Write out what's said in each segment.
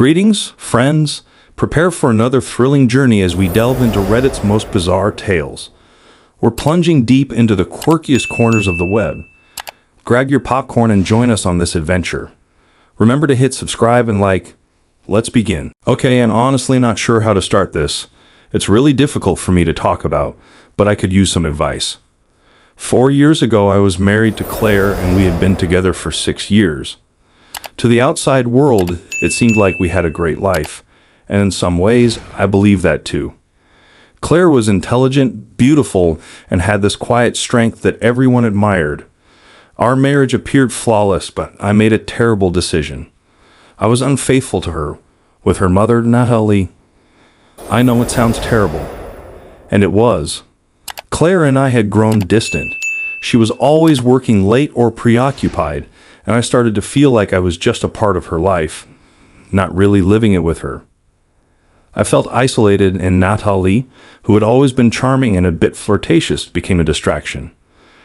Greetings, friends. Prepare for another thrilling journey as we delve into Reddit's most bizarre tales. We're plunging deep into the quirkiest corners of the web. Grab your popcorn and join us on this adventure. Remember to hit subscribe and like. Let's begin. Okay, and honestly not sure how to start this. It's really difficult for me to talk about, but I could use some advice. 4 years ago, I was married to Claire and we had been together for 6 years. To the outside world, it seemed like we had a great life, and in some ways, I believe that too. Claire was intelligent, beautiful, and had this quiet strength that everyone admired. Our marriage appeared flawless, but I made a terrible decision. I was unfaithful to her, with her mother, Natalie. I know it sounds terrible, and it was. Claire and I had grown distant. She was always working late or preoccupied, and I started to feel like I was just a part of her life, not really living it with her. I felt isolated, and Natalie, who had always been charming and a bit flirtatious, became a distraction.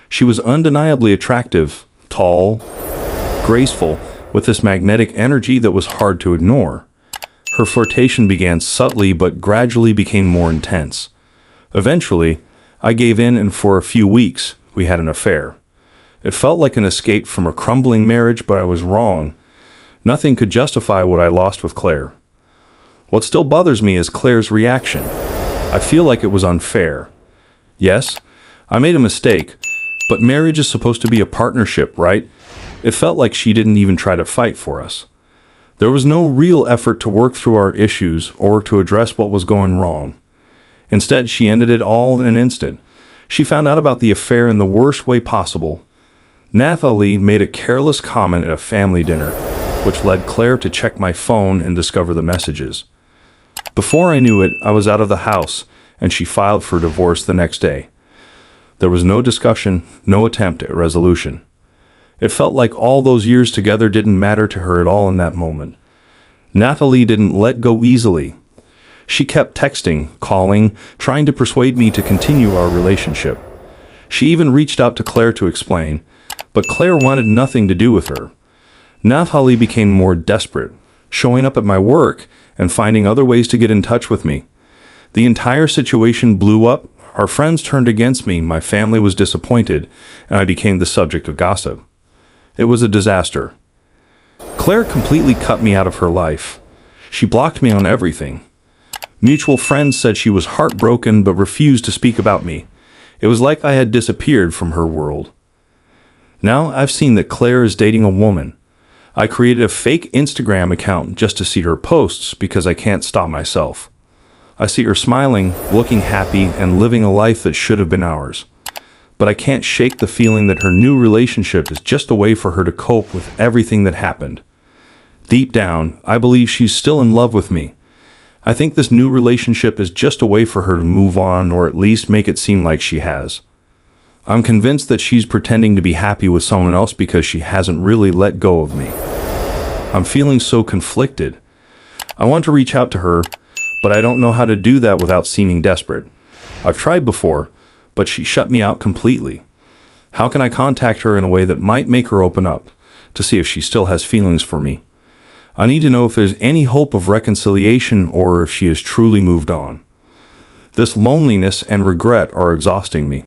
She was undeniably attractive, tall, graceful, with this magnetic energy that was hard to ignore. Her flirtation began subtly but gradually became more intense. Eventually, I gave in, and for a few weeks, we had an affair. It felt like an escape from a crumbling marriage, but I was wrong. Nothing could justify what I lost with Claire. What still bothers me is Claire's reaction. I feel like it was unfair. Yes, I made a mistake, but marriage is supposed to be a partnership, right? It felt like she didn't even try to fight for us. There was no real effort to work through our issues or to address what was going wrong. Instead, she ended it all in an instant. She found out about the affair in the worst way possible. Nathalie made a careless comment at a family dinner, which led Claire to check my phone and discover the messages. Before I knew it, I was out of the house, and she filed for divorce the next day. There was no discussion, no attempt at resolution. It felt like all those years together didn't matter to her at all in that moment. Nathalie didn't let go easily. She kept texting, calling, trying to persuade me to continue our relationship. She even reached out to Claire to explain, but Claire wanted nothing to do with her. Nathalie became more desperate, showing up at my work and finding other ways to get in touch with me. The entire situation blew up, our friends turned against me, my family was disappointed, and I became the subject of gossip. It was a disaster. Claire completely cut me out of her life. She blocked me on everything. Mutual friends said she was heartbroken but refused to speak about me. It was like I had disappeared from her world. Now I've seen that Claire is dating a woman. I created a fake Instagram account just to see her posts because I can't stop myself. I see her smiling, looking happy, and living a life that should have been ours. But I can't shake the feeling that her new relationship is just a way for her to cope with everything that happened. Deep down, I believe she's still in love with me. I think this new relationship is just a way for her to move on, or at least make it seem like she has. I'm convinced that she's pretending to be happy with someone else because she hasn't really let go of me. I'm feeling so conflicted. I want to reach out to her, but I don't know how to do that without seeming desperate. I've tried before, but she shut me out completely. How can I contact her in a way that might make her open up, to see if she still has feelings for me? I need to know if there's any hope of reconciliation or if she has truly moved on. This loneliness and regret are exhausting me.